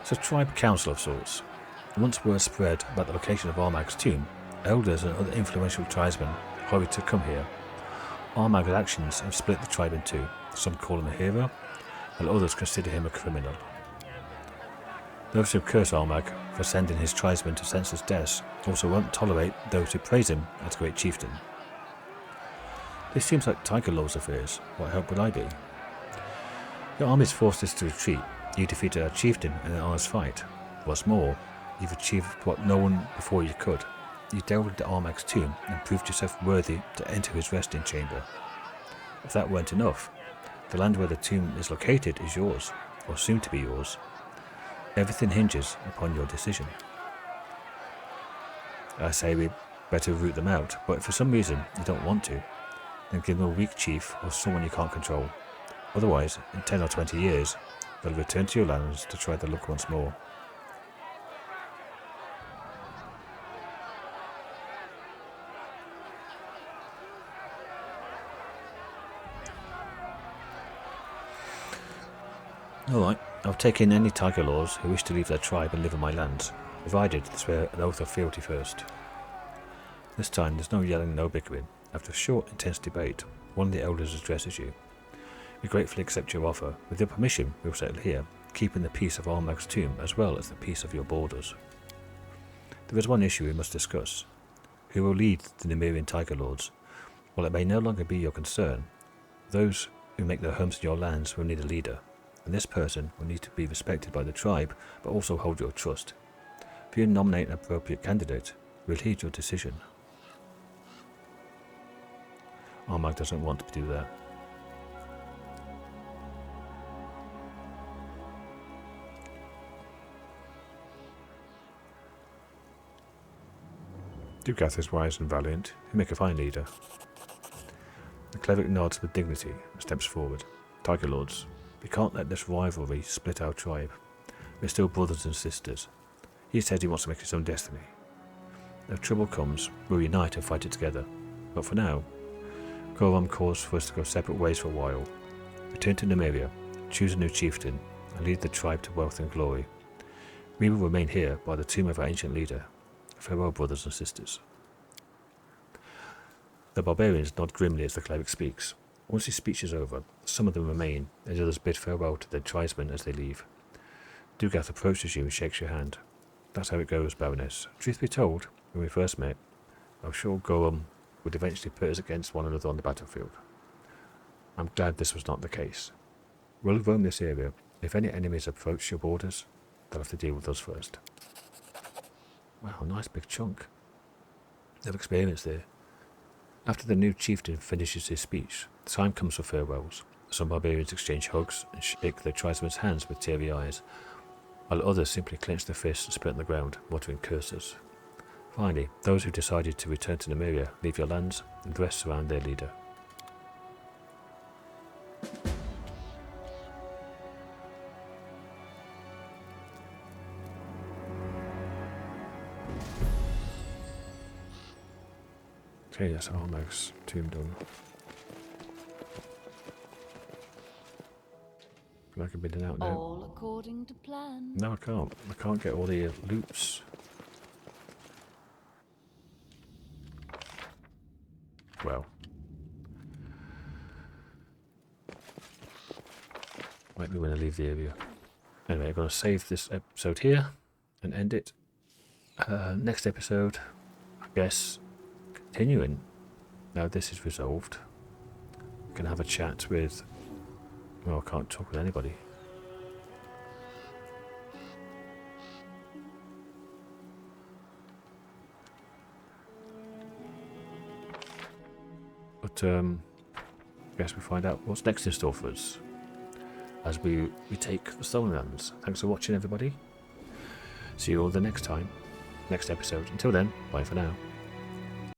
It's a tribe council of sorts. Once word spread about the location of Armag's tomb, elders and other influential tribesmen hurried to come here. Armag's actions have split the tribe in two. Some call him a hero, while others consider him a criminal. Those who curse Armag for sending his tribesmen to senseless deaths also won't tolerate those who praise him as great chieftain. This seems like Tiger Lord's affairs. What help would I be? Your armies forced us to retreat. You defeated our chieftain in an honest fight. What's more, you've achieved what no one before you could. You delved into Armag's tomb and proved yourself worthy to enter his resting chamber. If that weren't enough, the land where the tomb is located is yours, or soon to be yours. Everything hinges upon your decision. I say we better root them out, but if for some reason you don't want to, then give them a weak chief or someone you can't control. Otherwise, in 10 or 20 years, they'll return to your lands to try their luck once more. Alright, I'll take in any Tiger Lords who wish to leave their tribe and live on my lands, provided they swear an oath of fealty first. This time there's no yelling, no bickering. After a short, intense debate, one of the elders addresses you. We gratefully accept your offer. With your permission, we'll settle here, keeping the peace of Armag's tomb as well as the peace of your borders. There is one issue we must discuss. Who will lead the Nemerian Tiger Lords? While it may no longer be your concern, those who make their homes in your lands will need a leader, and this person will need to be respected by the tribe, but also hold your trust. If you nominate an appropriate candidate, we'll heed your decision. Armag doesn't want to do that. Dugath is wise and valiant. He'll make a fine leader. The cleric nods with dignity and steps forward. Tiger Lords, we can't let this rivalry split our tribe. We're still brothers and sisters. He said he wants to make his own destiny. If trouble comes, we'll unite and fight it together. But for now, Gorham calls for us to go separate ways for a while. Return to Nemeria, choose a new chieftain, and lead the tribe to wealth and glory. We will remain here by the tomb of our ancient leader. Farewell, brothers and sisters. The barbarians nod grimly as the cleric speaks. Once his speech is over, some of them remain, and others bid farewell to their tribesmen as they leave. Dugath approaches you and shakes your hand. That's how it goes, Baroness. Truth be told, when we first met, I was sure Gorham would eventually put us against one another on the battlefield. I'm glad this was not the case. We'll roam this area. If any enemies approach your borders, they'll have to deal with us first. Wow, nice big chunk of experience there. After the new chieftain finishes his speech, the time comes for farewells. Some barbarians exchange hugs and shake their tribesmen's hands with teary eyes, while others simply clench their fists and spit on the ground, muttering curses. Finally, those who decided to return to Nemeria leave your lands, and the rest surround their leader. Okay, that's Armag's tomb done. I can bid it out now. All according to plan. No, I can't. I can't get all the loops. Well. Might be when I leave the area. Anyway, I'm going to save this episode here and end it. Next episode, I guess, continuing. Now this is resolved. I'm going to have a chat with... Well, I can't talk with anybody. But I guess we find out what's next in store for us as we take the Stonelands. Thanks for watching, everybody. See you all the next time, next episode. Until then, bye for now.